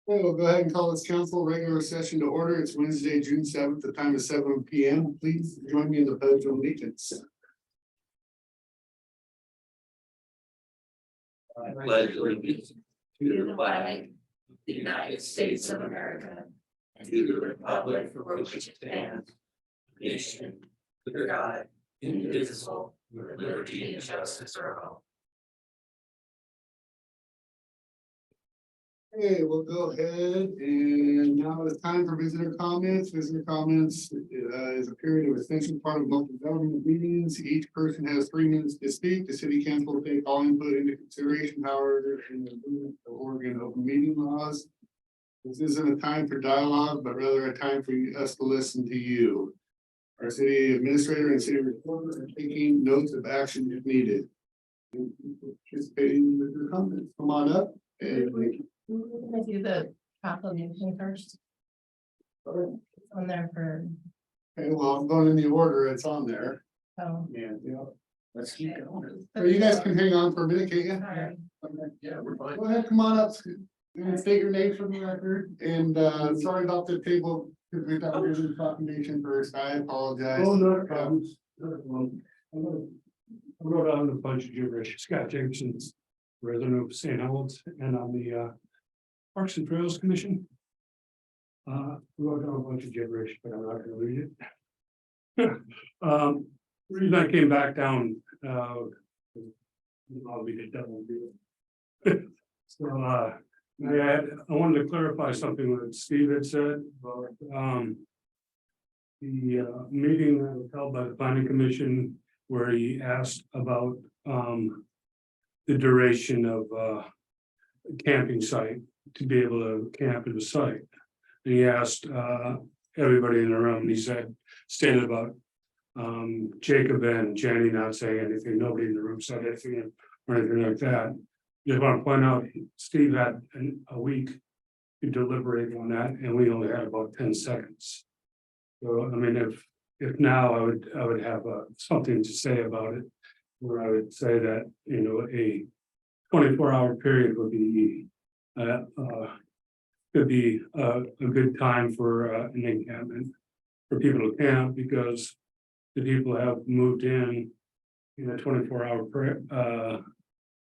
Okay, we'll go ahead and call this council regular session to order. It's Wednesday, June 7th. The time is 7 p.m. Please join me in the pledge of allegiance. I pledge allegiance to the flag of the United States of America and to the republic for which it stands, nation, under God, indivisible, with liberty and justice for all. Okay, we'll go ahead and now it's time for visitor comments. Visitor comments is a period of essential part of local government meetings. Each person has 3 minutes to speak. The city council will take all input into consideration, however, in the Oregon open meeting laws. This isn't a time for dialogue, but rather a time for us to listen to you. Our city administrator and city recorder are taking notes of action if needed. Participating with your comments. Come on up. And We're gonna do the proclamation first. It's on there for, okay, well, I'm going in the order. It's on there. oh. And, you know, Let's keep going. so you guys can hang on for a minute, can't you? Sorry. Okay. Yeah, we're fine. Go ahead, come on up. And state your name for the record. And sorry about the table, because we thought we were doing proclamation first. I apologize. Oh, not a problem. Not a problem. I wrote down a bunch of gibberish. Scott Jacobson's resident of St. Helens and on the Parks and Trails Commission. Wrote down a bunch of gibberish, but I'm not gonna read it. The reason I came back down, I'll be the devil. So, I wanted to clarify something that Steve had said about, the meeting that was held by the planning commission where he asked about, the duration of, camping site to be able to camp in the site. And he asked, everybody in the room, and he said, stated about, Jacob and Jenny not saying anything, nobody in the room said anything or anything like that. Just want to point out, Steve had a week to deliberate on that, and we only had about 10 seconds. So, I mean, if now I would have something to say about it, where I would say that, you know, a 24-hour period would be, could be a good time for an encampment for people to camp, because the people have moved in a 24-hour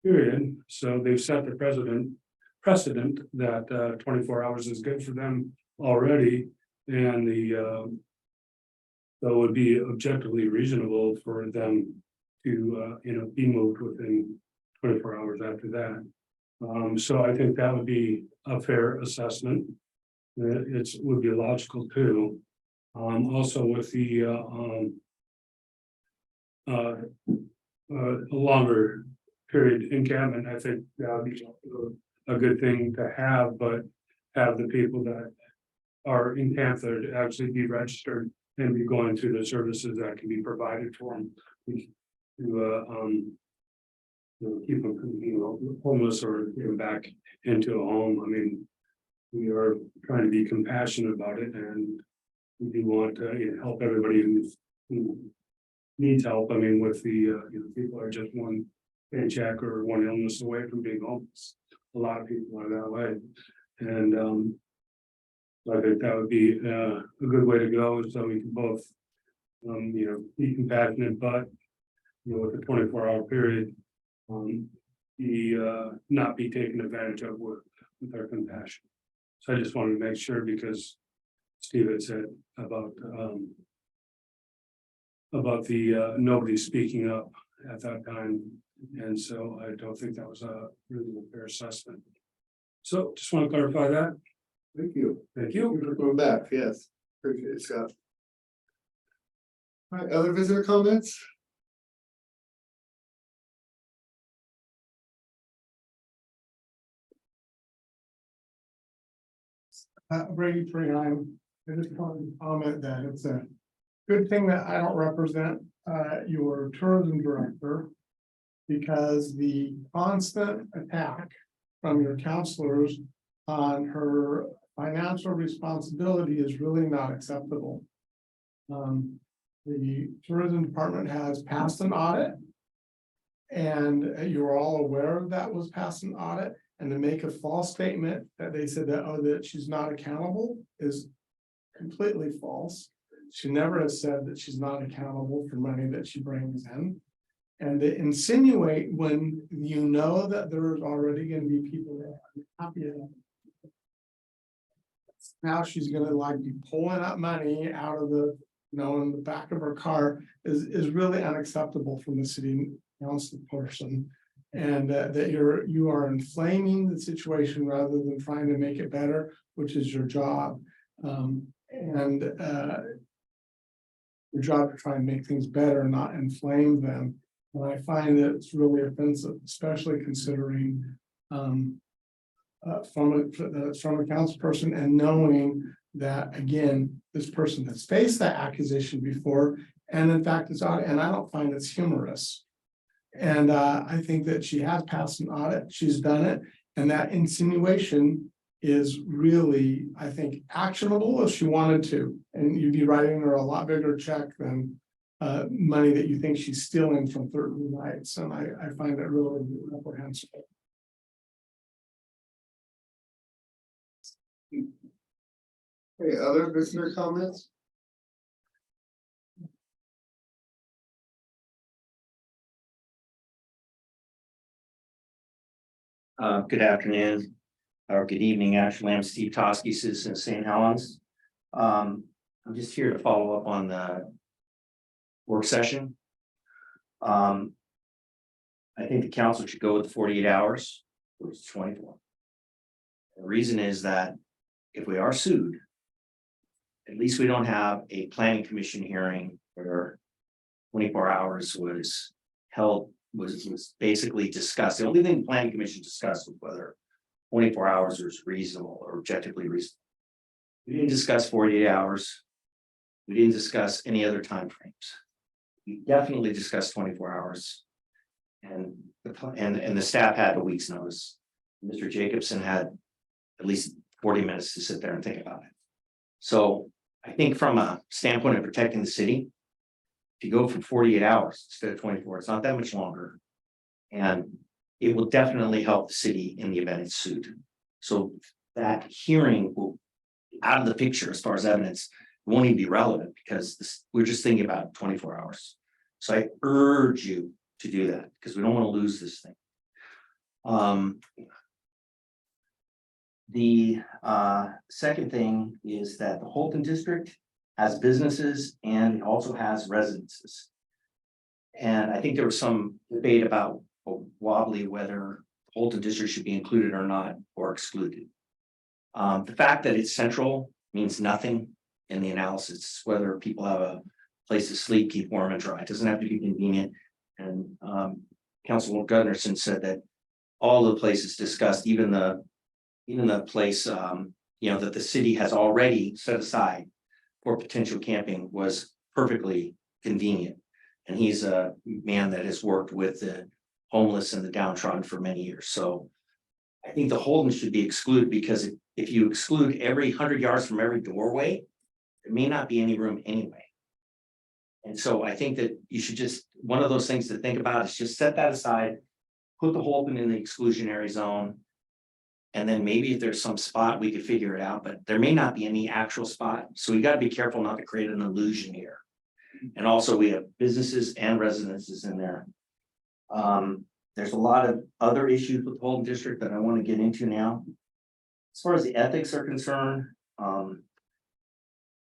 period, so they've set the precedent that 24 hours is good for them already, and so it would be objectively reasonable for them to be moved within 24 hours after that. So I think that would be a fair assessment. It would be logical too. Also with the a longer period encampment, I think that would be a good thing to have, but have the people that are encamped there to actually be registered and be going through the services that can be provided for them to keep them from homeless or get them back into a home. I mean, we are trying to be compassionate about it, and we do want to help everybody who needs help. I mean, with the people are just one paycheck or one illness away from being homeless. A lot of people are that way, and I think that would be a good way to go, so we can both be compassionate, but with a 24-hour period, not be taken advantage of with our compassion. So I just wanted to make sure, because Steve had said about the nobody speaking up at that time, and so I don't think that was a really fair assessment. So just want to clarify that. thank you. Thank Thank you for coming back. Yes, appreciate it, Scott. All right, other visitor comments? Brady Freeheim, I just wanted to comment that it's a good thing that I don't represent your tourism director, because the constant attack from your counselors on her financial responsibility is really not acceptable. The tourism department has passed an audit And you're all aware that was past an audit, and to make a false statement that they said that, oh, that she's not accountable is completely false. She never has said that she's not accountable for money that she brings in. And to insinuate when you know that there's already gonna be people that are happy. Now she's gonna like be pulling up money out of the, in the back of her car is really unacceptable from the city council person. And that you are inflaming the situation rather than trying to make it better, which is your job. Your job to try and make things better, not inflame them. And I find that it's really offensive, especially considering from a council person and knowing that, again, this person has faced that accusation before. And in fact, it's audit, and I don't find it's humorous. And I think that she has passed an audit, she's done it, and that insinuation is really, I think, actionable if she wanted to. And you'd be writing her a lot bigger check than money that you think she's stealing from third rights. And I find that really reprehensible. Okay, other visitor comments? Good afternoon, or good evening, actually. I'm Steve Toskey, citizen of St. Helens. I'm just here to follow up on the work session. I think the council should go with 48 hours, which is 24. The reason is that if we are sued, at least we don't have a planning commission hearing where 24 hours was held, was basically discussed. The only thing the planning commission discussed was whether 24 hours was reasonable or objectively reasonable. We didn't discuss 48 hours. We didn't discuss any other timeframes. We definitely discussed 24 hours. And the staff had a week's notice. Mr. Jacobson had at least 40 minutes to sit there and think about it. So I think from a standpoint of protecting the city, if you go for 48 hours instead of 24, it's not that much longer. And it will definitely help the city in the event it's sued. So that hearing will be out of the picture as far as evidence. It won't even be relevant because we're just thinking about 24 hours. So I urge you to do that because we don't want to lose this thing. The second thing is that the Holton district has businesses and it also has residences. And I think there was some debate about wobbly whether Holton district should be included or not, or excluded. The fact that it's central means nothing in the analysis, whether people have a place to sleep, keep warm and dry. It doesn't have to be convenient. And Councilor Gunnarsson said that all the places discussed, even the place that the city has already set aside for potential camping was perfectly convenient. And he's a man that has worked with the homeless and the downtrodden for many years. So I think the Holden should be excluded because if you exclude every 100 yards from every doorway, there may not be any room anyway. And so I think that you should just, one of those things to think about is just set that aside, put the Holden in the exclusionary zone. And then maybe if there's some spot, we could figure it out, but there may not be any actual spot. So we got to be careful not to create an illusion here. And also we have businesses and residences in there. There's a lot of other issues with the Holden district that I want to get into now. As far as the ethics are concerned, I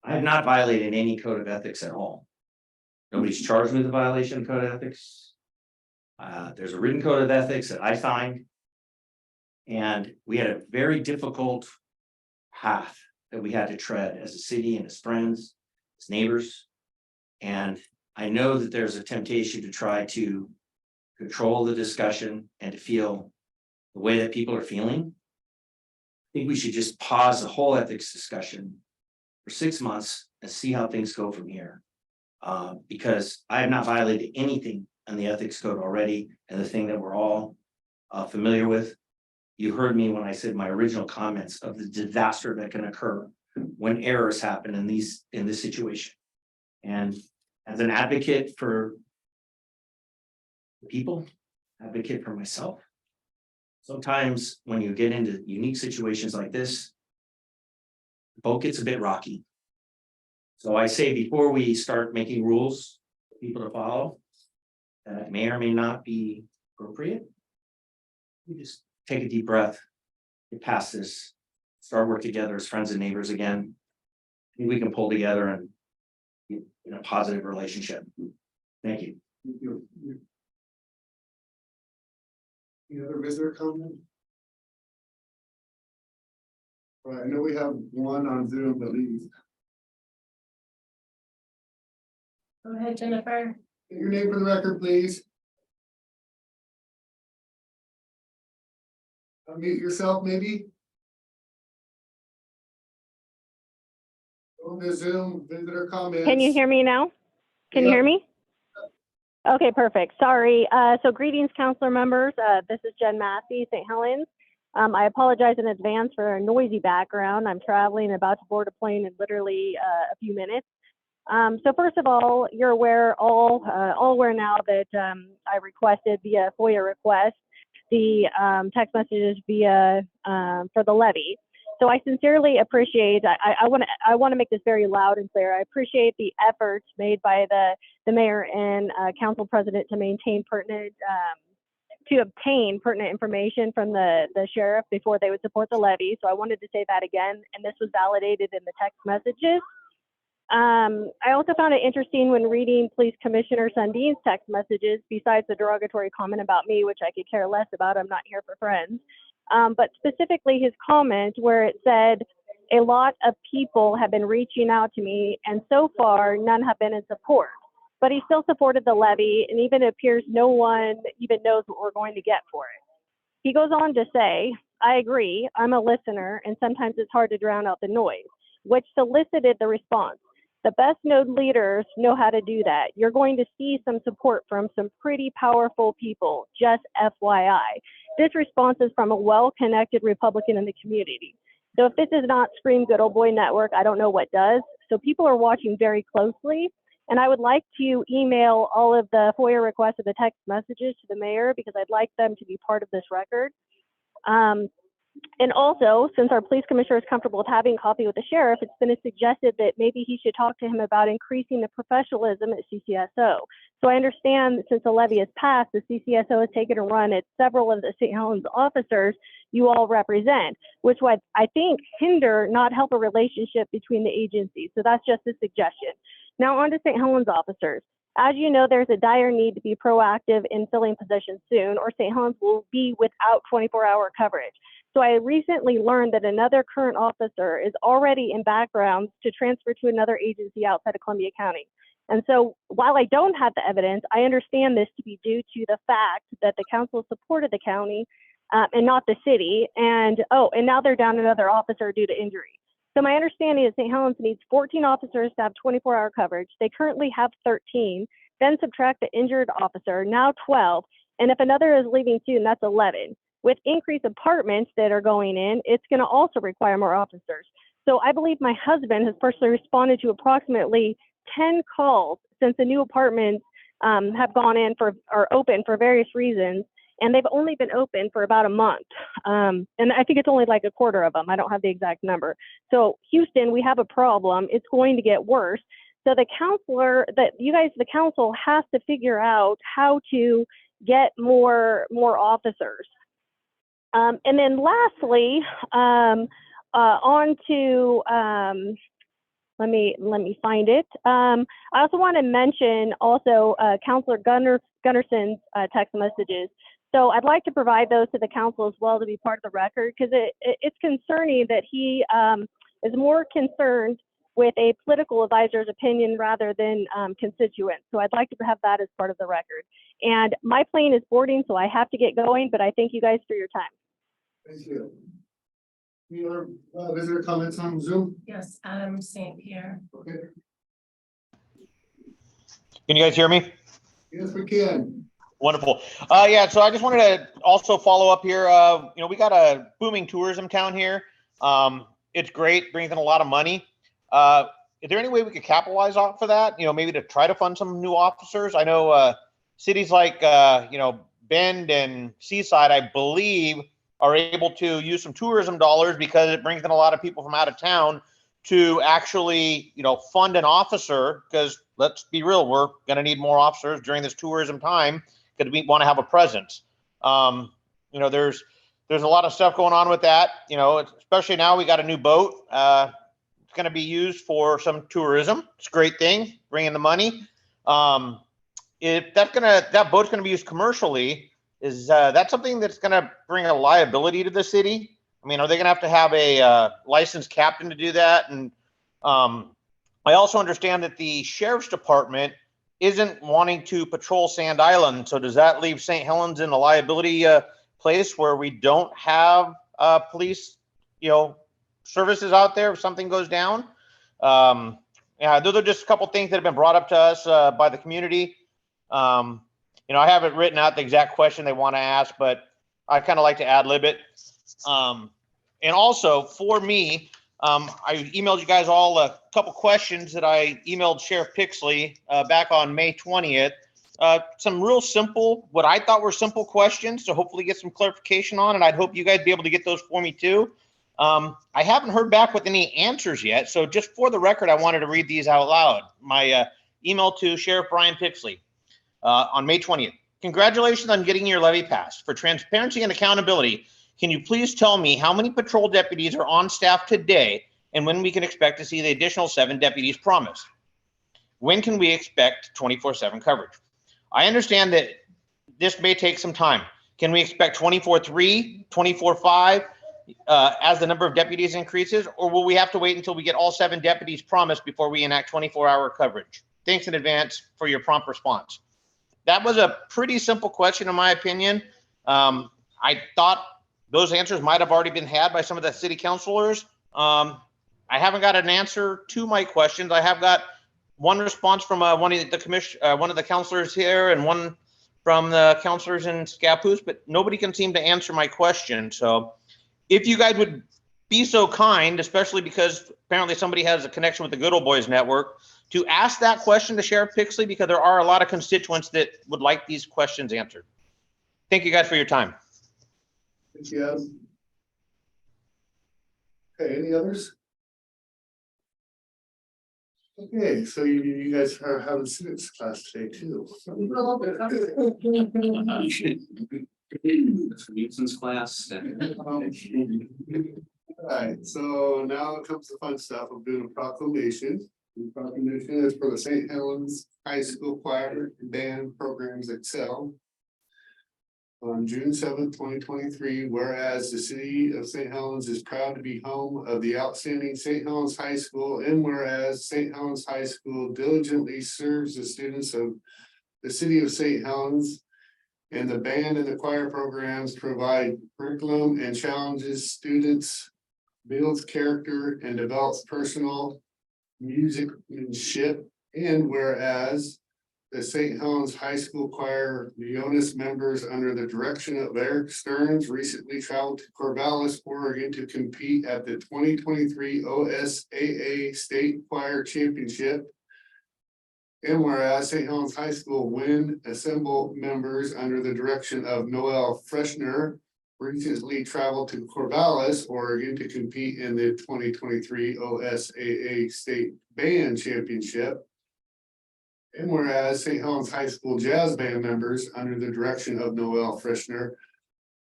have not violated any code of ethics at all. Nobody's charged me with a violation of code of ethics. There's a written code of ethics that I signed. And we had a very difficult path that we had to tread as a city and as friends, as neighbors. And I know that there's a temptation to try to control the discussion and to feel the way that people are feeling. I think we should just pause the whole ethics discussion for 6 months and see how things go from here. Because I have not violated anything on the ethics code already, and the thing that we're all familiar with. You heard me when I said my original comments of the disaster that can occur when errors happen in this situation. And as an advocate for the people, advocate for myself. Sometimes when you get into unique situations like this, the boat gets a bit rocky. So I say before we start making rules for people to follow, that may or may not be appropriate. We just take a deep breath, get past this, start work together as friends and neighbors again. Maybe we can pull together and in a positive relationship. Thank you. Thank you. Any other visitor comment? All right, I know we have one on Zoom at least. Go ahead, Jennifer. Get your name for the record, please. Unmute yourself, maybe. Go to Zoom, visitor comments. Can you hear me now? Can you Yep. hear me? Okay, perfect. Sorry. So greetings, councilor members. This is Jen Massey, St. Helens. I apologize in advance for a noisy background. I'm traveling, about to board a plane in literally a few minutes. So first of all, you're all aware now that I requested via FOIA request the text messages via for the levy. So I sincerely appreciate. I want to make this very loud and clear. I appreciate the efforts made by the mayor and council president to maintain pertinent to obtain pertinent information from the sheriff before they would support the levy. So I wanted to say that again, and this was validated in the text messages. I also found it interesting when reading Police Commissioner Sundin's text messages, besides the derogatory comment about me, which I could care less about, I'm not here for friends, but specifically his comment where it said, a lot of people have been reaching out to me and so far none have been in support, but he still supported the levy and even it appears no one even knows what we're going to get for it. He goes on to say, I agree, I'm a listener and sometimes it's hard to drown out the noise, which solicited the response. The best node leaders know how to do that. You're going to see some support from some pretty powerful people, just FYI. This response is from a well-connected Republican in the community. So if this does not scream good old boy network, I don't know what does. So people are watching very closely. And I would like to email all of the FOIA requests of the text messages to the mayor because I'd like them to be part of this record. And also, since our police commissioner is comfortable with having coffee with the sheriff, it's been suggested that maybe he should talk to him about increasing the professionalism at CCSO. So I understand that since the levy has passed, the CCSO has taken a run at several of the St. Helens officers you all represent, which would, I think, hinder, not help a relationship between the agencies. So that's just a suggestion. Now on to St. Helens officers. As you know, there's a dire need to be proactive in filling positions soon, or St. Helens will be without 24-hour coverage. So I recently learned that another current officer is already in backgrounds to transfer to another agency outside of Columbia County. And so while I don't have the evidence, I understand this to be due to the fact that the council supported the county and not the city. And now they're down another officer due to injury. So my understanding is St. Helens needs 14 officers to have 24-hour coverage. They currently have 13, then subtract the injured officer, now 12. And if another is leaving soon, that's 11. With increased apartments that are going in, it's going to also require more officers. So I believe my husband has personally responded to approximately 10 calls since the new apartments have gone in or open for various reasons. And they've only been open for about a month. And I think it's only like a quarter of them. I don't have the exact number. So Houston, we have a problem. It's going to get worse. So the the council has to figure out how to get more officers. And then lastly, on to, let me find it. I also want to mention also Councilor Gunnarson's text messages. So I'd like to provide those to the council as well to be part of the record because it's concerning that he is more concerned with a political advisor's opinion rather than constituents. So I'd like to have that as part of the record. And my plane is boarding, so I have to get going, but I thank you guys for your time. Thank you. Any other visitor comments on Zoom? Yes, Adam St. Pierre. Okay. Can you guys hear me? Yes, we can. Wonderful. Yeah, so I just wanted to also follow up here. We got a booming tourism town here. It's great, brings in a lot of money. Is there any way we could capitalize off of that? Maybe to try to fund some new officers. I know cities like, Bend and Seaside, I believe, are able to use some tourism dollars because it brings in a lot of people from out of town to actually, fund an officer, because let's be real, we're going to need more officers during this tourism time because we want to have a presence. There's a lot of stuff going on with that, especially now we got a new boat. It's going to be used for some tourism. It's a great thing, bringing the money. If that boat's going to be used commercially, is that something that's going to bring a liability to the city? I mean, are they going to have a licensed captain to do that? And I also understand that the sheriff's department isn't wanting to patrol Sand Island. So does that leave St. Helens in a liability place where we don't have police, services out there if something goes down? Yeah, those are just a couple things that have been brought up to us by the community. I haven't written out the exact question they want to ask, but I kind of like to ad lib it. And also for me, I emailed you guys all a couple questions that I emailed Sheriff Pixley back on May 20th. Some real simple, what I thought were simple questions to hopefully get some clarification on, and I'd hope you guys be able to get those for me too. I haven't heard back with any answers yet, so just for the record, I wanted to read these out loud. My email to Sheriff Brian Pixley on May 20th. Congratulations on getting your levy passed. For transparency and accountability, can you please tell me how many patrol deputies are on staff today and when we can expect to see the additional 7 deputies promised? When can we expect 24/7 coverage? I understand that this may take some time. Can we expect 24/3, 24/5 as the number of deputies increases, or will we have to wait until we get all 7 deputies promised before we enact 24-hour coverage? Thanks in advance for your prompt response. That was a pretty simple question, in my opinion. I thought those answers might have already been had by some of the city councilors. I haven't got an answer to my questions. I have got one response from one of the councilors here and one from the councilors in Scappoose, but nobody can seem to answer my question. So if you guys would be so kind, especially because apparently somebody has a connection with the Good Old Boys Network, to ask that question to Sheriff Pixley, because there are a lot of constituents that would like these questions answered. Thank you guys for your time. Thank you, Adam. Okay, any others? Okay, so you guys are having civics class today too. Newton's class. Alright, so now comes the fun stuff of doing a proclamation. The proclamation is for the St. Helens High School Choir and Band Programs Excel. On June 7th, 2023, whereas the city of St. Helens is proud to be home of the outstanding St. Helens High School, and whereas St. Helens High School diligently serves the students of the city of St. Helens, and the band and the choir programs provide curriculum and challenges students, builds character, and develops personal musicianship, and whereas the St. Helens High School Choir Leonis members under the direction of Eric Stearns recently traveled to Corvallis, Oregon to compete at the 2023 OSAA State Choir Championship. And whereas St. Helens High School Wind Assemble members under the direction of Noel Freshner recently traveled to Corvallis, Oregon to compete in the 2023 OSAA State Band Championship. And whereas St. Helens High School Jazz Band members under the direction of Noel Freshner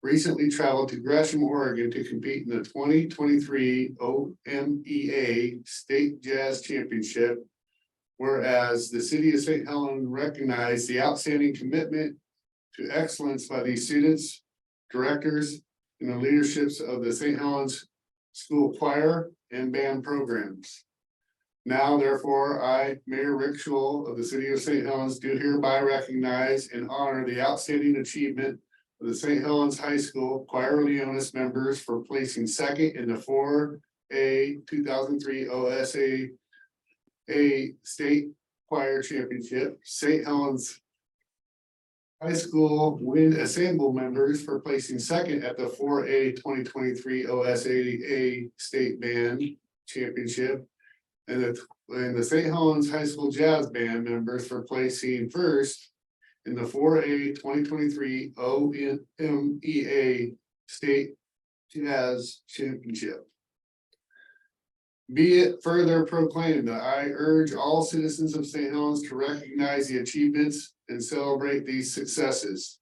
recently traveled to Gresham, Oregon to compete in the 2023 OMEA State Jazz Championship. Whereas the city of St. Helens recognized the outstanding commitment to excellence by these students, directors, and the leaderships of the St. Helens School Choir and Band programs. Now, therefore, I, Mayor Rick Schul of the city of St. Helens, do hereby recognize and honor the outstanding achievement of the St. Helens High School Choir Leonis members for placing second in the 4A 2003 OSAA State Choir Championship. St. Helens High School Wind Assemble members for placing second at the 4A 2023 OSAA State Band Championship. And the St. Helens High School Jazz Band members for placing first in the 4A 2023 OMEA State Jazz Championship. Be it further proclaimed that I urge all citizens of St. Helens to recognize the achievements and celebrate these successes.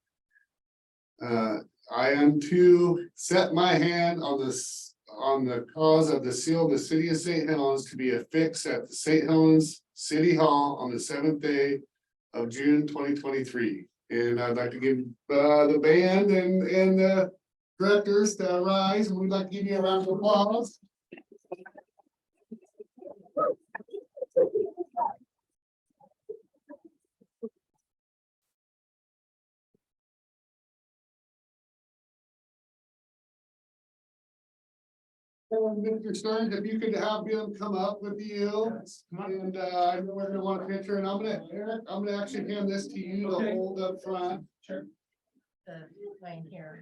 I am to set my hand on this, on the cause of the seal of the city of St. Helens to be affixed at the St. Helens City Hall on the 7th day of June 2023. And I'd like to give the band and the directors to rise, and we'd like to give you a round of applause. Mr. Stearns, if you could have them come up with you, and I know everyone want a picture, and Eric, I'm gonna actually hand this to you to hold up front. Sure. The line here.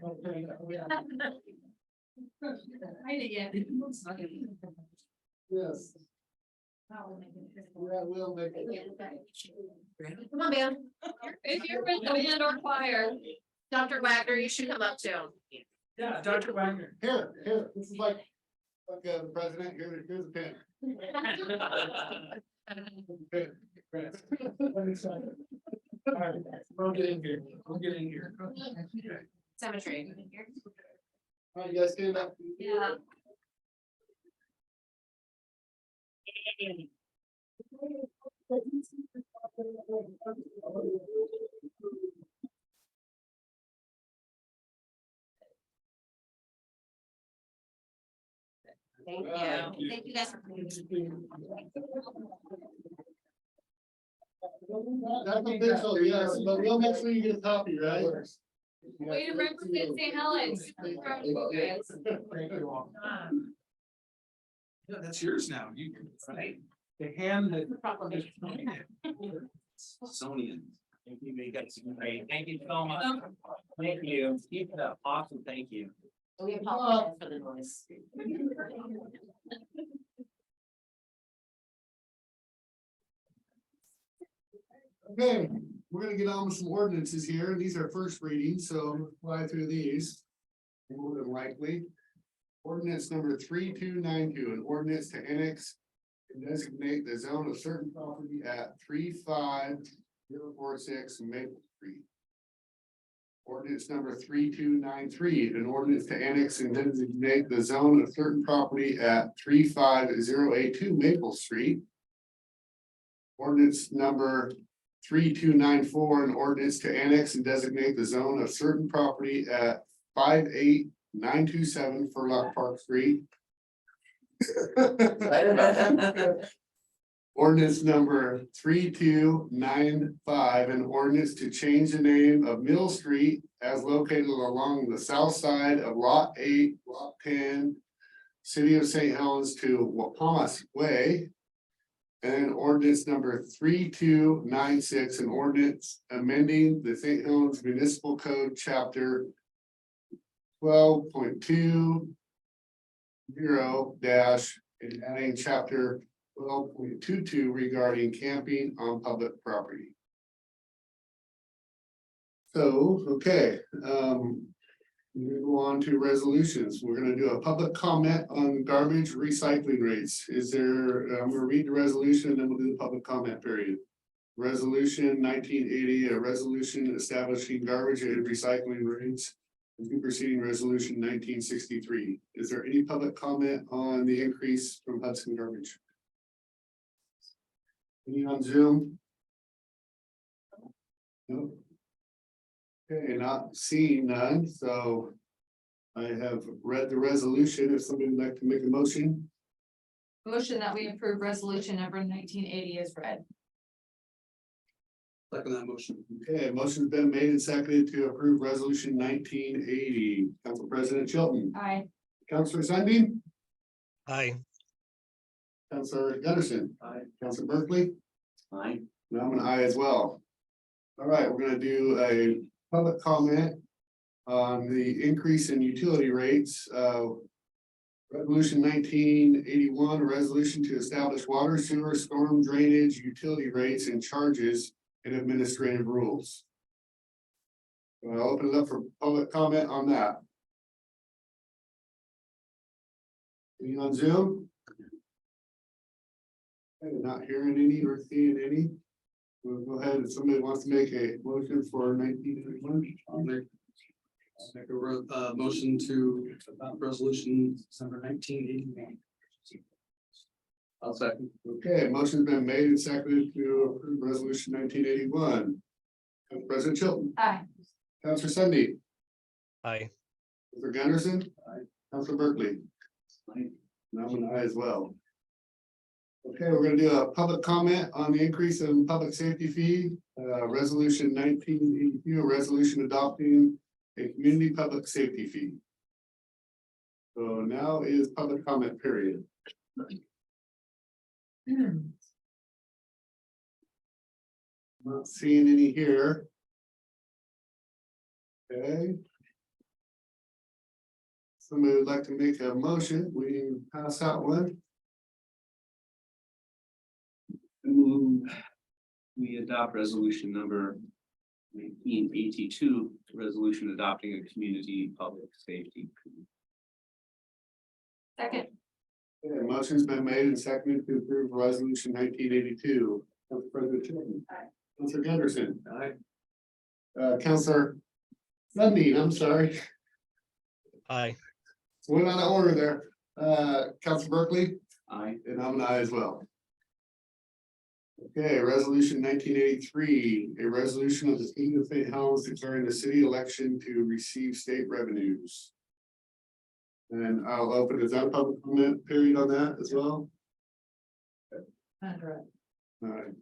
Yes. Yeah, we'll make it. Come on, man. If you're with the band or choir, Dr. Wagner, you should come up too. Yeah, Dr. Wagner. Here, this is like the president, here's a pen. We'll get in here. We'll get in here. Cemetery. All right, you guys stand up. Yeah. Thank you. Thank you guys for coming. That's official, yes, but we'll make sure you get a copy, right? Way to represent St. Helens. Proud of you guys. Thank you all. Yeah, that's yours now. You can, right? The hand that. Sonian. Thank you, you guys. Great. Thank you so much. Thank you. Keep it up. Awesome. Thank you. We apologize for the noise. Okay, we're gonna get on with some ordinances here. These are first readings, so we'll fly through these. More than likely. Ordinance number 3292, an ordinance to annex and designate the zone of certain property at 35046 Maple Street. Ordinance number 3293, an ordinance to annex and designate the zone of certain property at 35082 Maple Street. Ordinance number 3294, an ordinance to annex and designate the zone of certain property at 58927 Furlock Park Street. Ordinance number 3295, an ordinance to change the name of Mill Street as located along the south side of Lot 8, Lot 10, City of St. Helens to Wapamas Way. And ordinance number 3296, an ordinance amending the St. Helens Municipal Code, chapter 12.20 and adding chapter 12.22 regarding camping on public property. So, okay, we're gonna go on to resolutions. We're gonna do a public comment on garbage recycling rates. Is there, I'm gonna read the resolution and then we'll do the public comment period. Resolution 1980, a resolution establishing garbage and recycling rates. And superseding resolution 1963. Is there any public comment on the increase from Hudson Garbage? Any on Zoom? No. Okay, not seeing none, so I have read the resolution. If somebody would like to make a motion. Motion that we approve resolution number 1980 is read. Second that motion. Okay, motion's been made and seconded to approve resolution 1980. Council President Chilton. Aye. Councilor Sunbeam. Aye. Councilor Gunderson. Aye. Councilor Berkeley. Aye. And I'm an aye as well. All right, we're gonna do a public comment on the increase in utility rates. Resolution 1981, a resolution to establish water, sewer, storm drainage, utility rates and charges and administrative rules. I'll open it up for public comment on that. Any on Zoom? Okay, not hearing any or seeing any. We'll go ahead, if somebody wants to make a motion for 1981. Make a motion to adopt resolution number 1981. I'll second. Okay, motion's been made and seconded to approve resolution 1981. Council President Chilton, Aye. Councilor Sunday, Aye. Councilor Gunderson. Aye. Councilor Berkeley. Aye. And I'm an aye as well. Okay, we're gonna do a public comment on the increase in public safety fee, resolution 1982, a resolution adopting a community public safety fee. So now is public comment period. Not seeing any here. Okay. Somebody would like to make a motion, we can pass out one. We adopt resolution number 1982, resolution adopting a community public safety. Second. Okay, motion's been made and seconded to approve resolution 1982. Council President Chilton. Aye. Councilor Gunderson. Aye. Councilor Sunday, I'm sorry. Aye. Went out of order there. Councilor Berkeley, Aye. and I'm an aye as well. Okay, resolution 1983, a resolution of the city of St. Helens declaring the city election to receive state revenues. And I'll open the public comment period on that as well. Andrew. All right.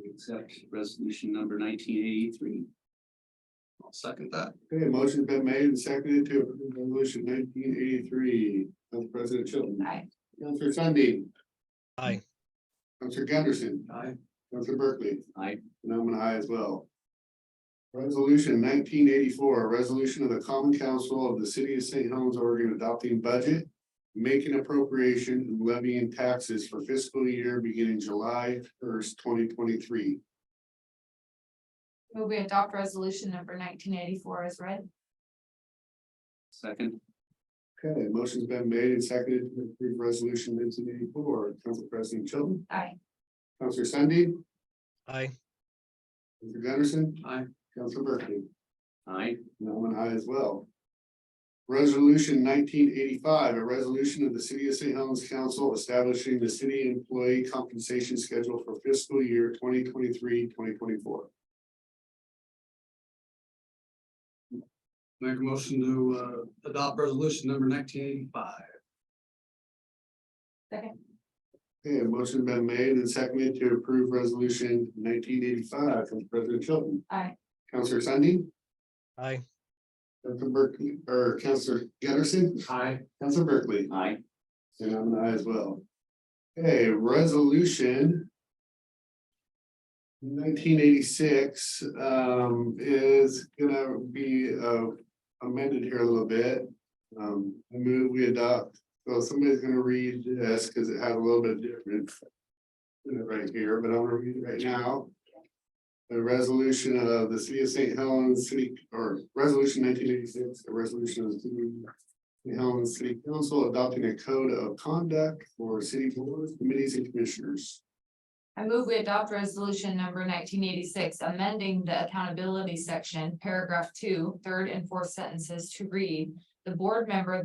Accept resolution number 1983. I'll second that. Okay, motion's been made and seconded to approve resolution 1983. Council President Chilton. Aye. Councilor Sunday. Aye. Councilor Gunderson. Aye. Councilor Berkeley. Aye. And I'm an aye as well. Resolution 1984, a resolution of the Common Council of the City of St. Helens, Oregon, adopting budget, making appropriation and levying taxes for fiscal year beginning July 1st, 2023. Will we adopt resolution number 1984 as read? Second. Okay, motion's been made and seconded to approve resolution 1984. Council President Chilton. Aye. Councilor Sunday. Aye. Councilor Gunderson. Aye. Councilor Berkeley. Aye. And I'm an aye as well. Resolution 1985, a resolution of the City of St. Helens Council establishing the city employee compensation schedule for fiscal year 2023-2024. Make a motion to adopt resolution number 1985. Second. Okay, a motion been made and seconded to approve resolution 1985. Council President Chilton. Aye. Councilor Sunday. Aye. Councilor Berkeley, or Councilor Gunderson. Aye. Councilor Berkeley. Aye. And I'm an aye as well. Okay, resolution 1986 is gonna be amended here a little bit. I move we adopt, so somebody's gonna read this because it has a little bit different in it right here, but I'm gonna read it right now. The resolution of the City of St. Helens City, or resolution 1986, a resolution of the City of St. Helens City Council adopting a code of conduct for city boards, committees, and commissioners. I move we adopt resolution number 1986, amending the accountability section, paragraph 2, third and fourth sentences to read. The board member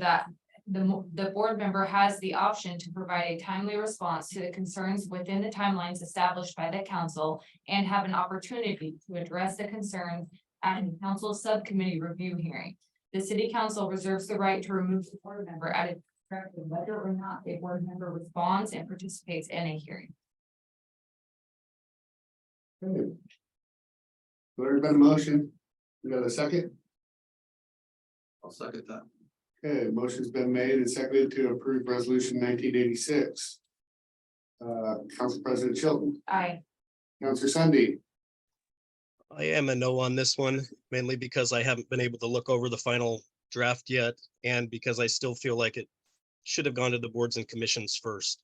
has the option to provide a timely response to the concerns within the timelines established by the council and have an opportunity to address the concerns at a council subcommittee review hearing. The city council reserves the right to remove the board member at its discretion, whether or not a board member responds and participates in a hearing. Okay. So there's been a motion. We got a second? I'll second that. Okay, motion's been made and seconded to approve resolution 1986. Council President Chilton, Aye. Councilor Sunday, I am a no on this one, mainly because I haven't been able to look over the final draft yet, and because I still feel like it should have gone to the boards and commissions first.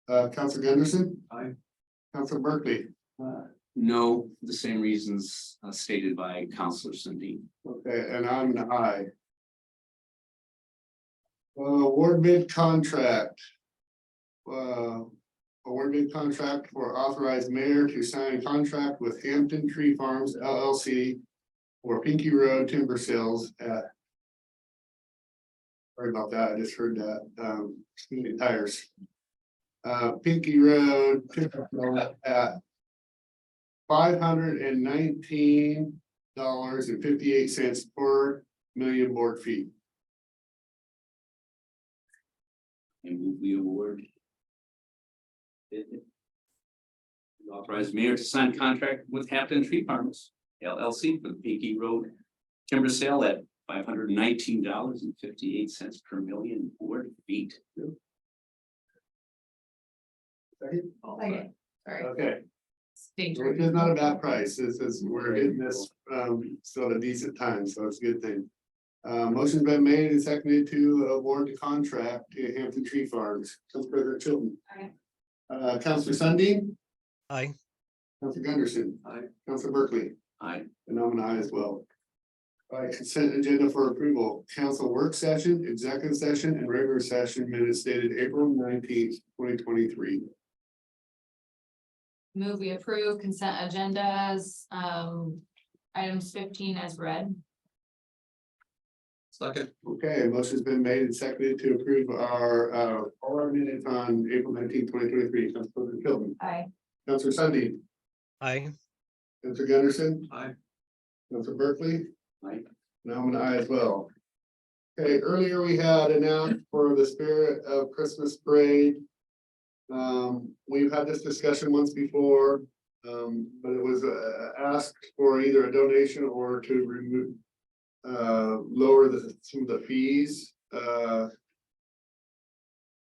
Councilor Gunderson. Aye. Councilor Berkeley. No, the same reasons stated by Counselor Cindy. Okay, and I'm an aye. Award bid contract. Award bid contract for authorized mayor to sign contract with Hampton Tree Farms LLC for Pinky Road timber sales at. Sorry about that, I just heard that, tires. Pinky Road timber sales at $519.58 per million board feet. And we award. Authorized mayor to sign contract with Hampton Tree Farms LLC for the Pinky Road timber sale at $519.58 per million board feet. Okay, sorry. Okay, State which is not a bad price. This is, we're getting this, still at a decent time, so it's a good thing. Motion's been made and seconded to award the contract to Hampton Tree Farms. Council President Chilton. Aye. Councilor Sundin. Aye. Councilor Gunderson. Aye. Councilor Berkeley. Aye. And I'm an aye as well. All right, consent agenda for approval, council work session, executive session, and regular session minutes dated April 19th, 2023. Move we approve consent agendas, items 15 as read. Second. Okay, a motion's been made and seconded to approve our all our minutes on April 19th, 2023. Council President Chilton. Aye. Councilor Sundin. Aye. Councilor Gunderson. Aye. Councilor Berkeley. Aye. And I'm an aye as well. Okay, earlier we had announced for the Spirit of Christmas Parade. We've had this discussion once before, but it was asked for either a donation or to remove, lower some of the fees.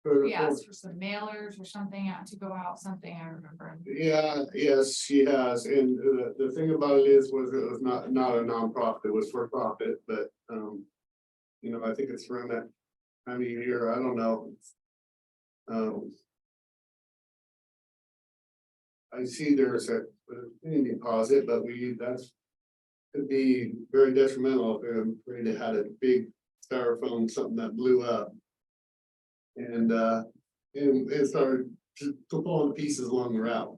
We asked for some mailers or something out to go out, something I remember. Yeah, yes, she has, and the thing about it is, was it was not a nonprofit, it was for profit, but, you know, I think it's around that time of year, I don't know. I see there's a deposit, but that's could be very detrimental if they're afraid they had a big styrofoam, something that blew up. And it started to fall to pieces along the route.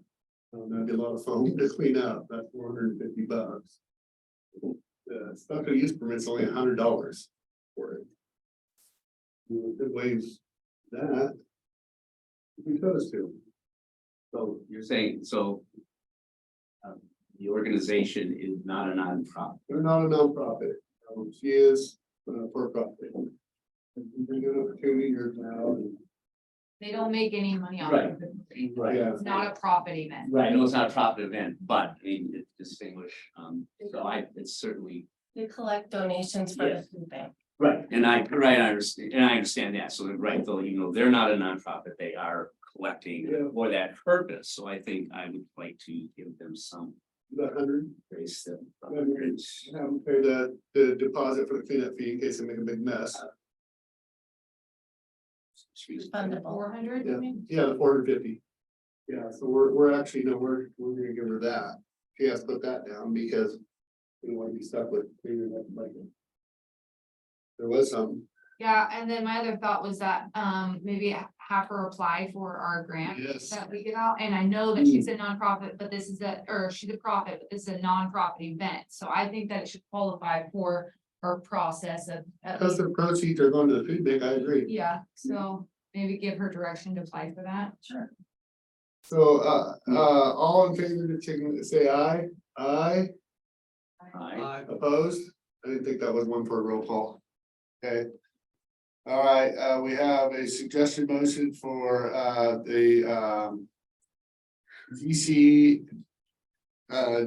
That'd be a lot of foam to clean up, that's $450. Special use permit's only $100 for it. Good ways that. We could us to. So you're saying, so. The organization is not a nonprofit. They're not a nonprofit. She is for profit. Been doing it for 2 years now. They don't make any money on Right. it. Right. Yeah. It's not a profit event. Right, no, it's not a profit event, but I mean, it's distinguished, so it's certainly. We collect donations for the Yes. food bank. Right, I understand that, so right, though, you know, they're not a nonprofit, they are collecting Yeah. for that purpose, so I think I would like to give them some About 100. grace. Have them pay the deposit for the cleanup fee in case they make a big mess. Fundable. 400, Yeah. you mean? Yeah, the 450. Yeah, so we're actually, no, we're gonna give her that. She has to put that down because we don't want to be stuck with cleaning up like. There was some, Yeah, and then my other thought was that, maybe have her apply for our grant yes, that we give out, and I know that she's a nonprofit, but this is she's a profit, but this is a nonprofit event, so I think that it should qualify for her process of. at because least- the proceeds are going to the food bank, I agree. Yeah, so maybe give her direction to apply for that. Sure. So, all in favor to say aye, aye, Aye. opposed? I didn't think that was one for a roll call. Okay. All right, we have a suggested motion for, the, GC, or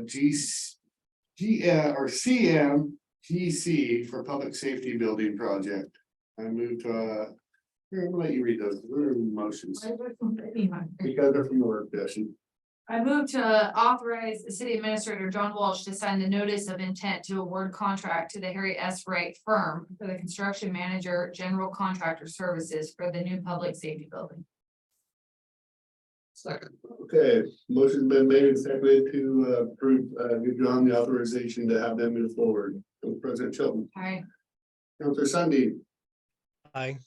CMGC for Public Safety Building Project. I move to, here, I'm gonna let you read those, they're motions, because they're from the work session. I move to authorize the city administrator, John Walsh, to sign the notice of intent to award contract to the Harry S. Wright firm for the construction manager, general contractor services for the new public safety building. Second. Okay, motion's been made and seconded to approve, give John the authorization to have them move forward. Council President Chilton, Aye. Councilor Sunday, Aye.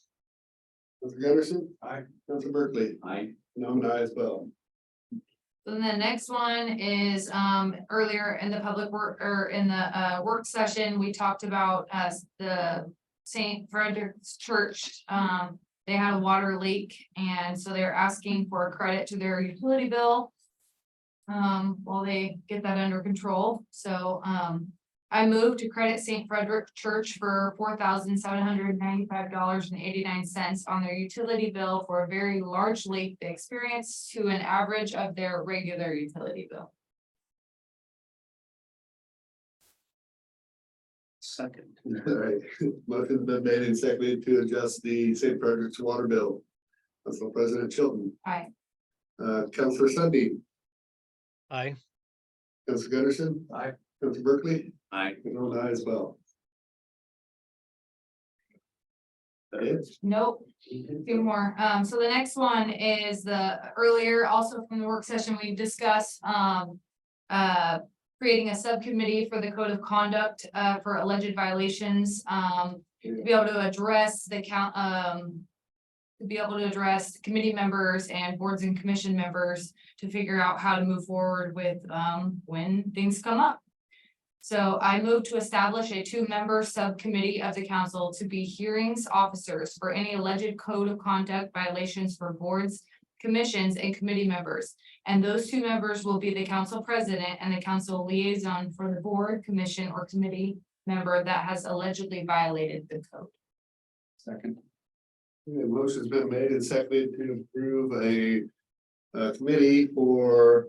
Councilor Gunderson. Aye. Councilor Berkeley, I, and I'm an aye as well. Then the next one is, earlier in the public work, or in the, work session, we talked about, the Saint Frederick's Church. They had a water leak, and so they're asking for a credit to their utility bill. While they get that under control, so, I moved to credit Saint Frederick Church for $4,795.89 on their utility bill for a very large leak they experienced to an average of their regular utility bill. second. All right, motion's been made and seconded to adjust the St. Frederick's water bill. Council President Chilton. Aye. Councilor Sunday, Aye. Councilor Gunderson. Aye. Councilor Berkeley, I, and I'm an aye as well. Okay. Nope, two more. So the next one is the earlier, also from the work session, we discussed, creating a subcommittee for the code of conduct, for alleged violations, to be able to address the count, to be able to address committee members and boards and commission members to figure out how to move forward with, when things come up. So I moved to establish a 2-member subcommittee of the council to be hearings officers for any alleged code of conduct violations for boards, commissions, and committee members. And those 2 members will be the council president and the council liaison for the board, commission, or committee member that has allegedly violated the code. second. Okay, motion's been made and seconded to approve a committee for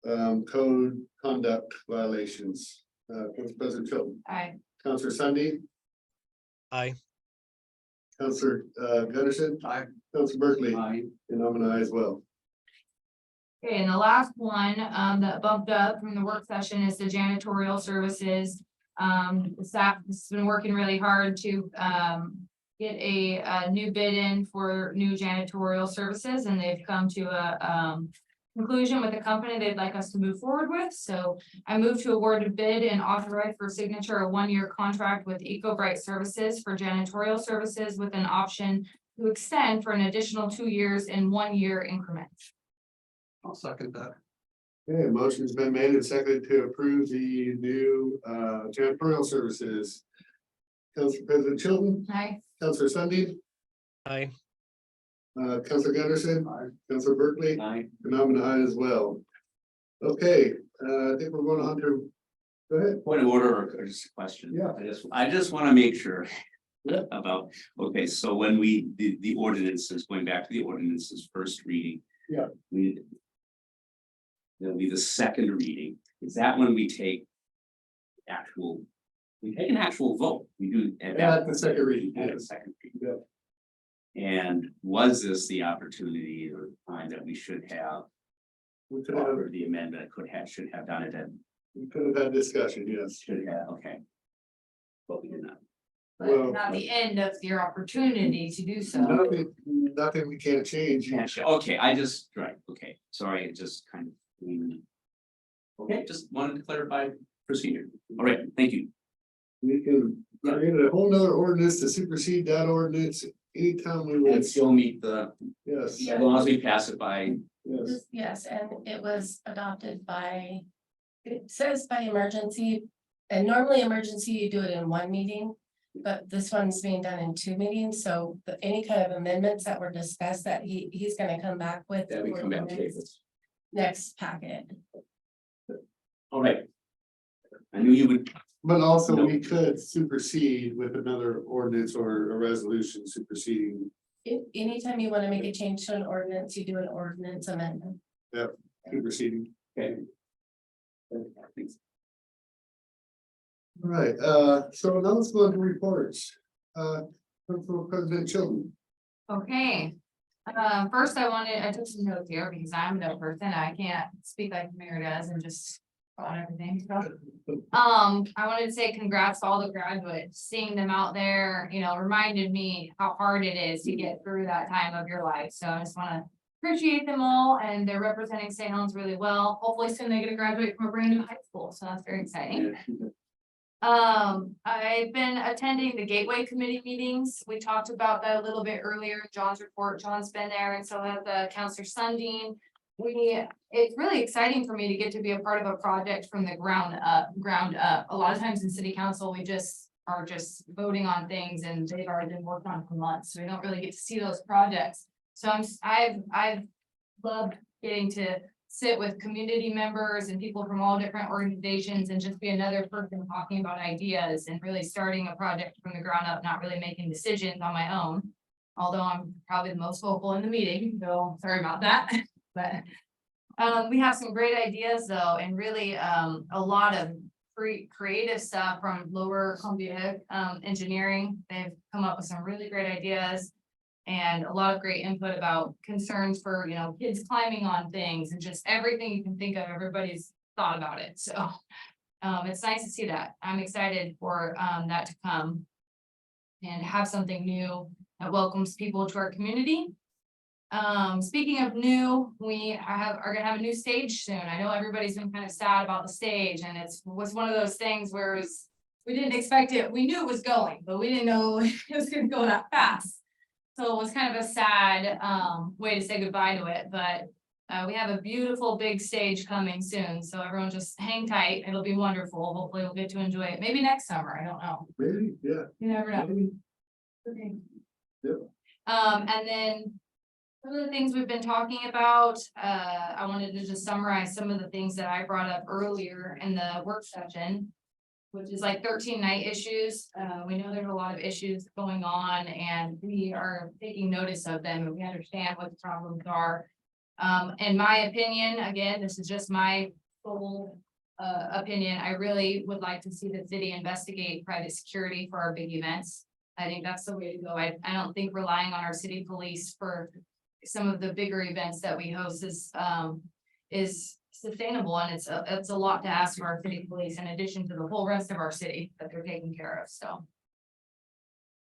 code conduct violations. Council President Chilton, Aye. Councilor Sunday, Aye. Councilor Gunderson. Aye. Councilor Berkeley, I, and I'm an aye as well. Okay, and the last one, that bumped up from the work session is the janitorial services. The staff has been working really hard to, get a new bid in for new janitorial services, and they've come to a, conclusion with the company they'd like us to move forward with. So I moved to award a bid and authorize for signature a 1-year contract with EcoBright Services for janitorial services with an option to extend for an additional 2 years in 1-year increments. I'll second that. Okay, motion's been made and seconded to approve the new janitorial services. Council President Chilton, Aye. Councilor Sunday, Aye. Councilor Gunderson, Councilor Berkeley, I, and I'm an aye as well. Okay, I think we're going on to, go ahead. point of order or just a question? Yeah. I just want to make sure. Yeah. About, okay, so when we, the ordinances, going back to the ordinances first reading. Yeah. There'll be the second reading. Is that when we take we take an actual vote? We do. At the second reading, At the yes. second reading. And was this the opportunity or time that we should have? We could have, Or the amendment should have done it and we could have had discussion, yes. should have, okay. But we did not. Well- But not the end of your opportunity to do so. Nothing we can't change. Okay, I just, right, okay, sorry, it just kind of. Okay, just wanted to clarify procedure. All right, thank you. We can create a whole nother ordinance to supersede that ordinance anytime we want. And still meet the, Yes, Yeah. as long as we pass it by, yes. Yes, and it was adopted by, it says by emergency. And normally emergency, you do it in 1 meeting, but this one's being done in 2 meetings, so any kind of amendments that were discussed that he's gonna come back with. that we come back to Next packet. all right. I knew you would, But also we could supersede with another ordinance or a resolution superseding, Anytime you wanna make a change to an ordinance, you do an ordinance amendment. superseding. okay. All right, so now let's go into reports. Council President Chilton. Okay. First I took some notes here because I'm no person. I can't speak like the mayor does and just on everything. I wanted to say congrats to all the graduates, seeing them out there, reminded me how hard it is to get through that time of your life. So I just want to appreciate them all, and they're representing St. Helens really well. Hopefully soon they're gonna graduate from a brand new high school, so that's very exciting. I've been attending the Gateway Committee meetings. We talked about that a little bit earlier, in John's report. John's been there, and so has Counselor Sundin. It's really exciting for me to get to be a part of a project from the ground up. A lot of times in city council, we are just voting on things and they've already been worked on for months. So we don't really get to see those projects. So I've loved getting to sit with community members and people from all different organizations and just be another person talking about ideas and really starting a project from the ground up, not really making decisions on my own. Although I'm probably the most vocal in the meeting, so sorry about that. But we have some great ideas though, and really a lot of creative stuff from Lower Columbia Engineering. They've come up with some really great ideas and a lot of great input about concerns for, kids climbing on things and just everything you can think of. Everybody's thought about it. So it's nice to see that. I'm excited for that to come and have something new that welcomes people to our community. Speaking of new, are gonna have a new stage soon. I know everybody's been kind of sad about the stage, and was one of those things where we didn't expect it. We knew it was going, but we didn't know it was gonna go that fast. So it was kind of a sad way to say goodbye to it, but we have a beautiful big stage coming soon. So everyone just hang tight. It'll be wonderful. Hopefully we'll get to enjoy it. Maybe next summer. I don't know. Maybe, yeah. You never know. Maybe. Okay. Yep. And then some of the things we've been talking about, I wanted to just summarize some of the things that I brought up earlier in the work session, which is like 13 night issues. We know there's a lot of issues going on and we are taking notice of them and we understand what the problems are. In my opinion, again, this is just my full opinion. I really would like to see the city investigate private security for our big events. I think that's the way to go. I don't think relying on our city police for some of the bigger events that we host is sustainable, and it's a lot to ask of our city police in addition to the whole rest of our city that they're taking care of. So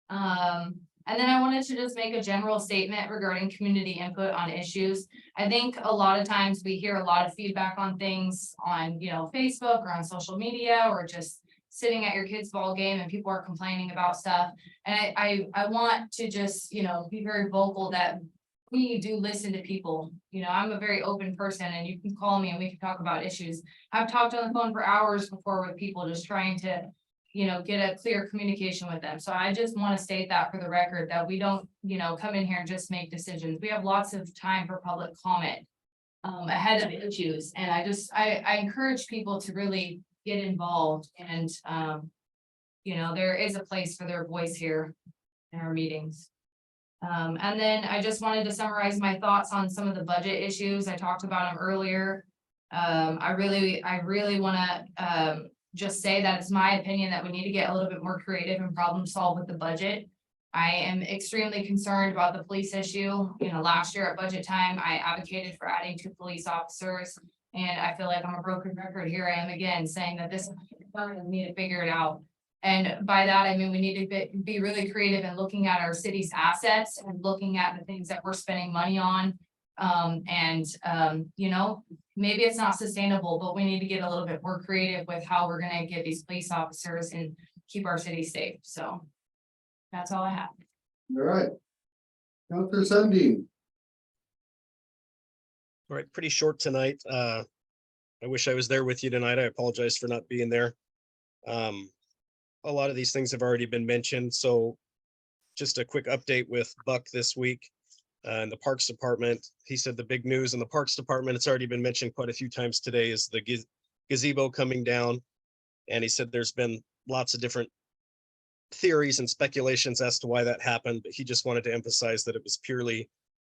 and then I wanted to just make a general statement regarding community input on issues. I think a lot of times we hear a lot of feedback on things on, Facebook or on social media, or just sitting at your kid's ball game and people are complaining about stuff. And I want to just, be very vocal that we do listen to people. I'm a very open person and you can call me and we can talk about issues. I've talked on the phone for hours before with people just trying to, get a clear communication with them. So I just want to state that for the record, that we don't, come in here and just make decisions. We have lots of time for public comment ahead of issues. And I encourage people to really get involved and, there is a place for their voice here in our meetings. And then I just wanted to summarize my thoughts on some of the budget issues. I talked about them earlier. I really want to just say that it's my opinion that we need to get a little bit more creative and problem solve with the budget. I am extremely concerned about the police issue. Last year at budget time, I advocated for adding 2 police officers. And I feel like I'm a broken record. Here I am again saying that this we need to figure it out. And by that, I mean, we need to be really creative in looking at our city's assets and looking at the things that we're spending money on. Maybe it's not sustainable, but we need to get a little bit more creative with how we're going to get these police officers and keep our city safe. So that's all I have. All right. Counselor Sundin. All right, pretty short tonight. I wish I was there with you tonight. I apologize for not being there. A lot of these things have already been mentioned, so just a quick update with Buck this week in the Parks Department. He said the big news in the Parks Department, it's already been mentioned quite a few times today, is the gazebo coming down. And he said there's been lots of different theories and speculations as to why that happened, but he just wanted to emphasize that it was purely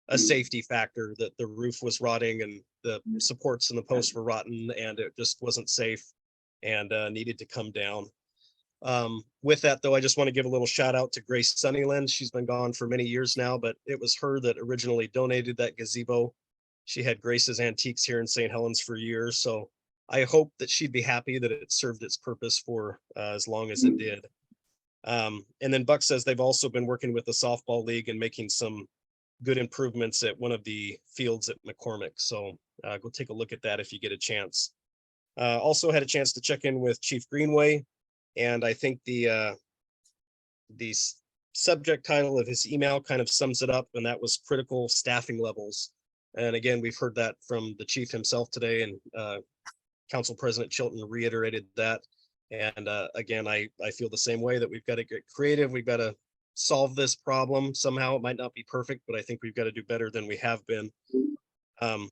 a safety factor, that the roof was rotting and the supports and the posts were rotten and it just wasn't safe and needed to come down. With that though, I just want to give a little shout out to Grace Sunnyland. She's been gone for many years now, but it was her that originally donated that gazebo. She had Grace's Antiques here in St. Helens for years. So I hope that she'd be happy that it served its purpose for as long as it did. And then Buck says they've also been working with the softball league and making some good improvements at one of the fields at McCormick. So go take a look at that if you get a chance. Also had a chance to check in with Chief Greenway, and I think the subject title of his email kind of sums it up, and that was critical staffing levels. And again, we've heard that from the chief himself today, and Council President Chilton reiterated that. And again, I feel the same way, that we've got to get creative. We've got to solve this problem somehow. It might not be perfect, but I think we've got to do better than we have been.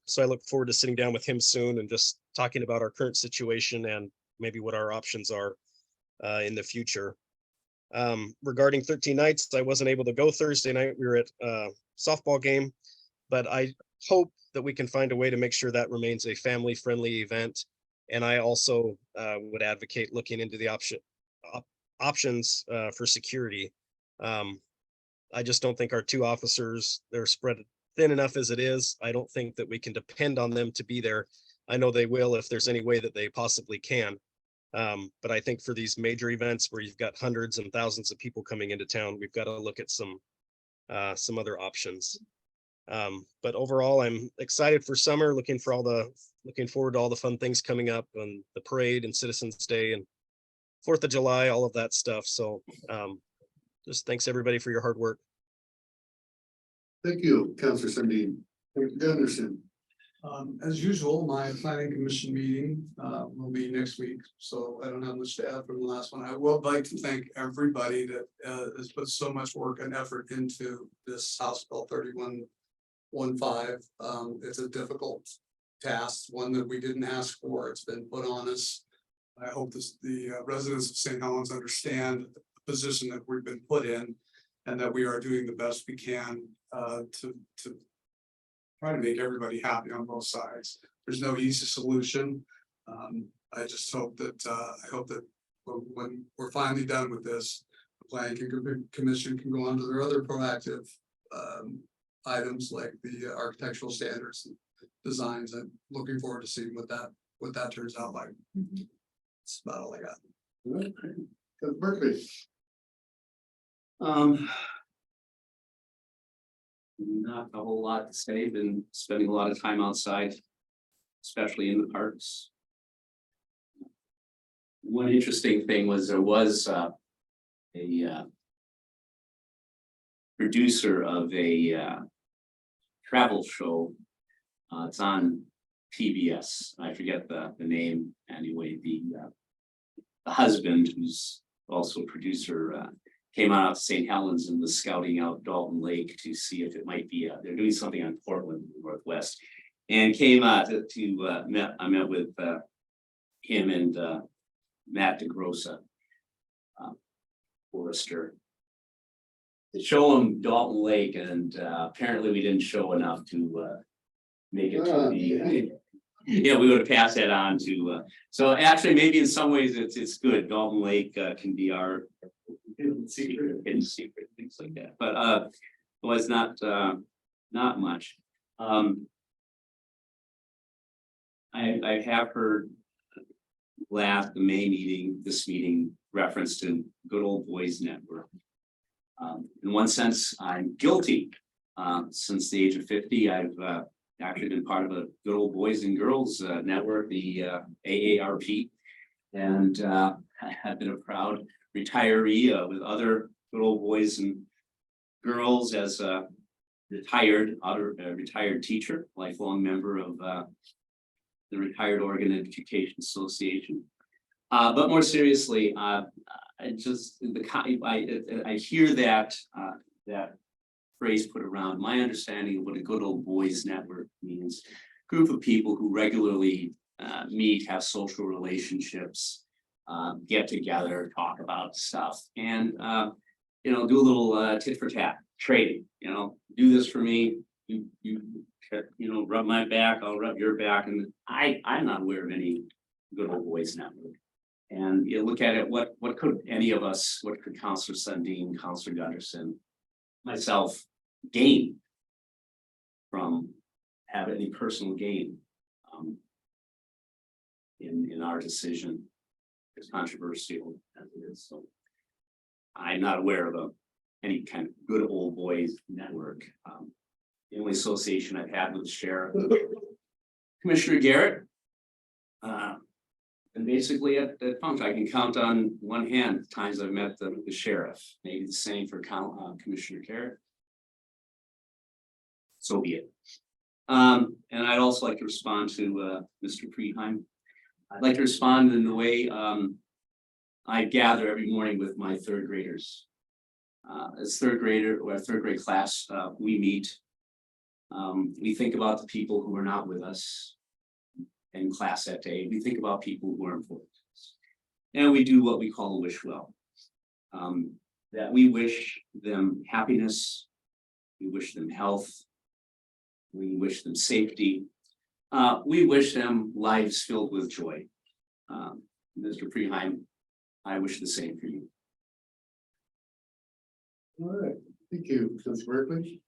So I look forward to sitting down with him soon and just talking about our current situation and maybe what our options are in the future. Regarding 13 Nights, I wasn't able to go Thursday night. We were at a softball game, but I hope that we can find a way to make sure that remains a family-friendly event. And I also would advocate looking into the options for security. I just don't think our 2 officers, they're spread thin enough as it is. I don't think that we can depend on them to be there. I know they will if there's any way that they possibly can. But I think for these major events where you've got hundreds and thousands of people coming into town, we've got to look at some other options. But overall, I'm excited for summer, looking forward to all the fun things coming up, and the parade and Citizens Day and 4th of July, all of that stuff. So just thanks everybody for your hard work. Thank you, Councilor Sundin. Gunderson. As usual, my planning commission meeting will be next week, so I don't have much to add from the last one. I would like to thank everybody that has put so much work and effort into this House Bill 3115. It's a difficult task, one that we didn't ask for. It's been put on us. I hope the residents of St. Helens understand the position that we've been put in, and that we are doing the best we can to try to make everybody happy on both sides. There's no easy solution. I just hope that when we're finally done with this, the planning commission can go on to their other proactive items like the architectural standards and designs. I'm looking forward to seeing what that turns out like. That's about all I got. Berkeley. Not a whole lot to say. Been spending a lot of time outside, especially in the parks. One interesting thing was there was a producer of a travel show. It's on PBS. I forget the name anyway. The husband, who's also a producer, came out to St. Helens and was scouting out Dalton Lake to see if it might be, they're doing something on Portland Northwest, and came out I met with him and Matt DeGrossa, forester, to show him Dalton Lake, and apparently we didn't show enough to make it to the, we would have passed that on to, so actually maybe in some ways it's good. Dalton Lake can be our hidden secret, things like that, but was not much. I have heard the May meeting, this meeting, reference to Good Old Boys Network. In one sense, I'm guilty. Since the age of 50, I've actually been part of a Good Old Boys and Girls Network, the AARP, and I have been a proud retiree with other good old boys and girls as a retired teacher, lifelong member of the Retired Oregon Education Association. But more seriously, I hear that phrase put around. My understanding of what a good old boys network means: group of people who regularly meet, have social relationships, get together, talk about stuff, and do a little tit for tat trading. Do this for me, you rub my back, I'll rub your back, and I'm not aware of any good old boys network. And you look at it, what could any of us, what could Councilor Sundin, Councilor Gunderson, myself gain from having any personal gain in our decision, as controversial as it is? So I'm not aware of any kind of good old boys network. the only association I've had with the sheriff. Commissioner Garrett. And basically at that function, I can count on one hand the times I've met the sheriff, maybe the same for Commissioner Garrett. So be it. And I'd also like to respond to Mr. Preheim. I'd like to respond in the way I gather every morning with my third graders. As third grader or third grade class, we meet. We think about the people who are not with us in class that day. We think about people who are important to us. And we do what we call a wish well. That we wish them happiness, we wish them health, we wish them safety. We wish them lives filled with joy. Mr. Preheim, I wish the same for you. All right, thank you, Councilor Berkeley.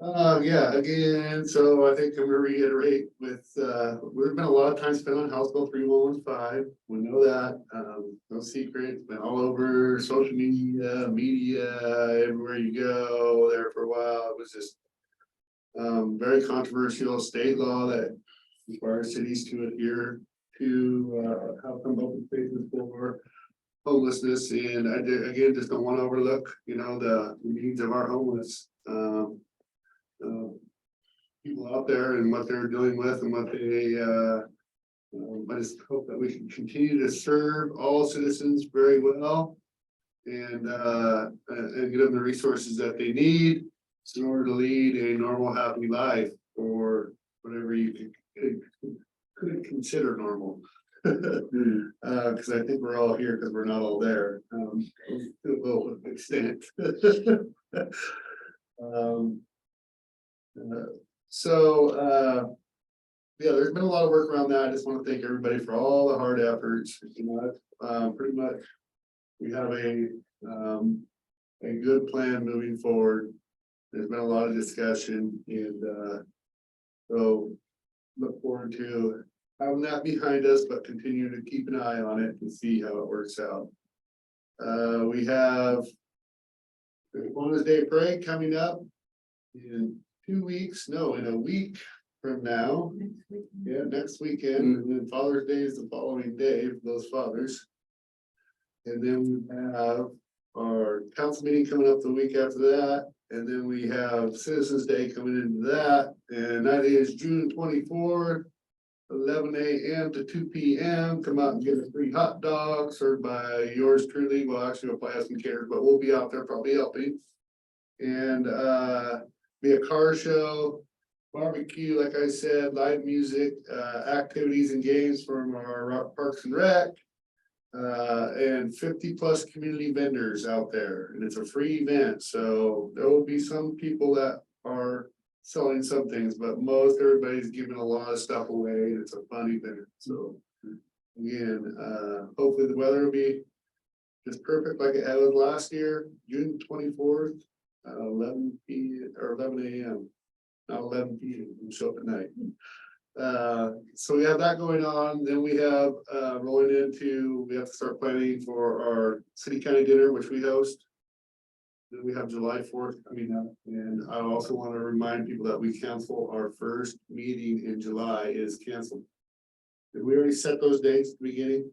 Yeah, again, so I think I'm gonna reiterate with, there's been a lot of time spent on House Bill 3115. We know that, no secret, it's been all over social media, everywhere you go there for a while. It was just very controversial state law that requires cities to adhere to how come open spaces for homelessness. And I did, again, just don't want to overlook, the needs of our homeless people out there and what they're dealing with and what they I just hope that we can continue to serve all citizens very well and give them the resources that they need in order to lead a normal, happy life, or whatever you could consider normal. Because I think we're all here because we're not all there, to a little extent. Yeah, there's been a lot of work around that. I just want to thank everybody for all the hard efforts. Pretty much we have a good plan moving forward. There's been a lot of discussion, and so look forward to having that behind us, but continue to keep an eye on it and see how it works out. We have the Women's Day Parade coming up in 2 weeks, no, in a week from now. Yeah, next weekend, and then Father's Day is the following day for those fathers. And then we have our council meeting coming up the week after that. And then we have Citizens Day coming into that, and that is June 24th, 11 a.m. to 2 p.m. Come out and get a free hot dog served by yours truly. Well, actually, we'll probably have some caterers, but we'll be out there probably helping. And be a car show, barbecue, like I said, live music, activities and games from our Parks and Rec. And 50+ community vendors out there, and it's a free event, so there will be some people that are selling some things, but most everybody's giving a lot of stuff away, and it's a fun event. So again, hopefully the weather will be just perfect like it was last year, June 24th, 11 p.m. or 11 a.m. not 11 p.m. We'll show up at night. So we have that going on. Then we have we have to start planning for our city county dinner, which we host. Then we have July 4th coming up, and I also want to remind people that we cancel our first meeting in July is canceled. Did we already set those dates at the beginning?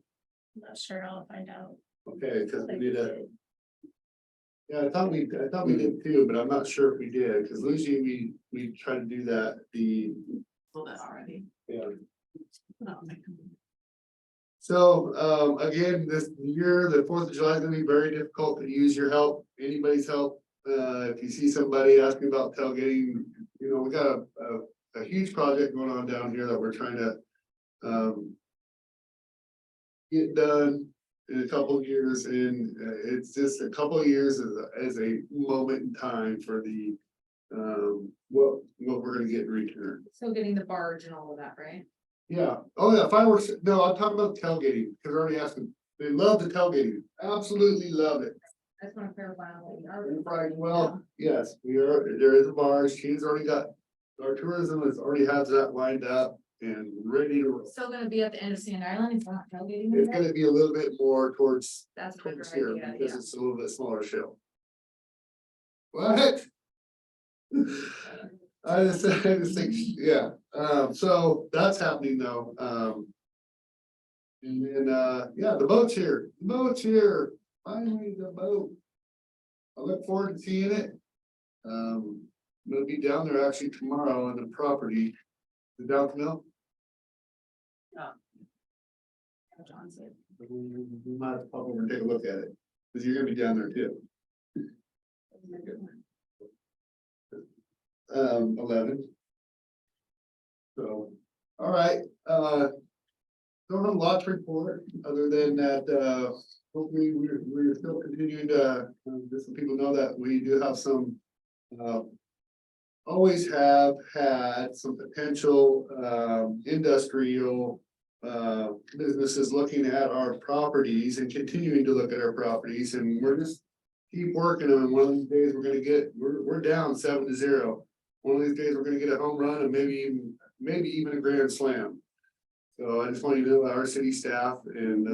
I'm not sure, I'll find out. Okay, because we need a. Yeah, I thought we did too, but I'm not sure if we did, because usually we try to do that Already. yeah. So, again, this year, the 4th of July is gonna be very difficult to use your help, anybody's help. If you see somebody asking about tailgating, we got a huge project going on down here that we're trying to get done in a couple of years, and it's just a couple of years as a moment in time for the what we're gonna get in return. So getting the barge and all of that, right? Yeah, oh yeah, fireworks, no, I'm talking about tailgating, because they're already asking, they love the tailgating, absolutely love it. I just want to clarify. Right, well, yes, there is a barge, she's already got, our tourism has already has that lined up and ready to. Still gonna be at the end of Sand Island, if we're not tailgating It's there? gonna be a little bit more towards That's a better here, idea, because yeah. it's a little bit smaller show. What? I just think, yeah, so that's happening though, and then, yeah, the boat's here, finally the boat. I look forward to seeing it. I'm gonna be down there actually tomorrow on the property, the Dow Mill. John said. We might pop over and take a look at it, cause you're gonna be down there too. 11. So, all right, don't have a lot to report, other than that, hopefully we're still continuing to, just so people know that we do have some, always have had some potential, industrial, businesses looking at our properties and continuing to look at our properties, and we're just keep working on it. One of these days, we're down 7-0. One of these days, we're gonna get a home run and maybe even a grand slam. So I just want you to know that our city staff and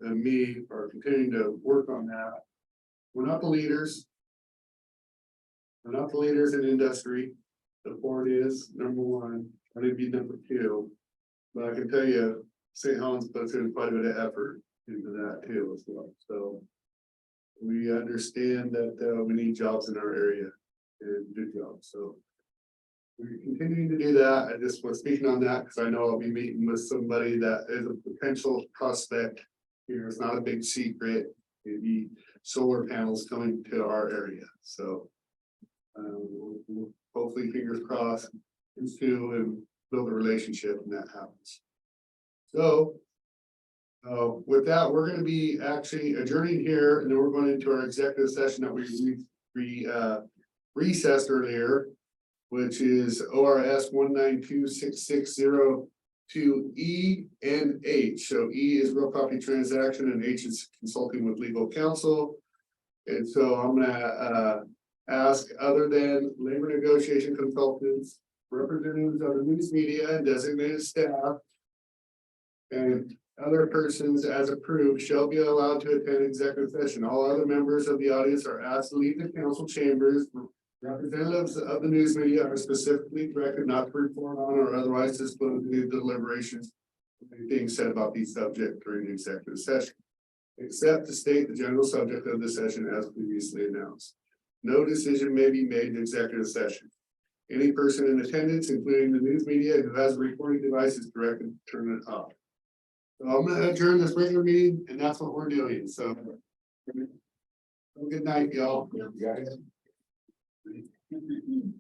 me are continuing to work on that. We're not the leaders. We're not the leaders in industry. The Ford is number one, I think be number two. But I can tell you, St. Helens puts in quite a bit of effort into that too as well, so. We understand that we need jobs in our area and good jobs, so. We're continuing to do that. I just was speaking on that because I know I'll be meeting with somebody that is a potential prospect. Here, it's not a big secret, maybe solar panels coming to our area, so. We'll hopefully fingers crossed, pursue and build a relationship when that happens. So. With that, we're gonna be actually adjourning here, and then we're going into our executive session that we recessed earlier, which is ORS 1926602 E and H. So E is real property transaction and H is consulting with legal counsel. And so I'm gonna ask, other than labor negotiation consultants, representatives of the news media and designated staff, and other persons as approved shall be allowed to attend executive session. All other members of the audience are asked to leave the council chambers. Representatives of the news media are specifically directed not to report on or otherwise disclose any deliberations. Anything said about these subjects during the executive session, except to state the general subject of the session as previously announced. No decision may be made in executive session. Any person in attendance, including the news media who has a recording device, is directed to turn it off. So I'm gonna adjourn this regular meeting, and that's what we're doing, so. Have a good night, y'all.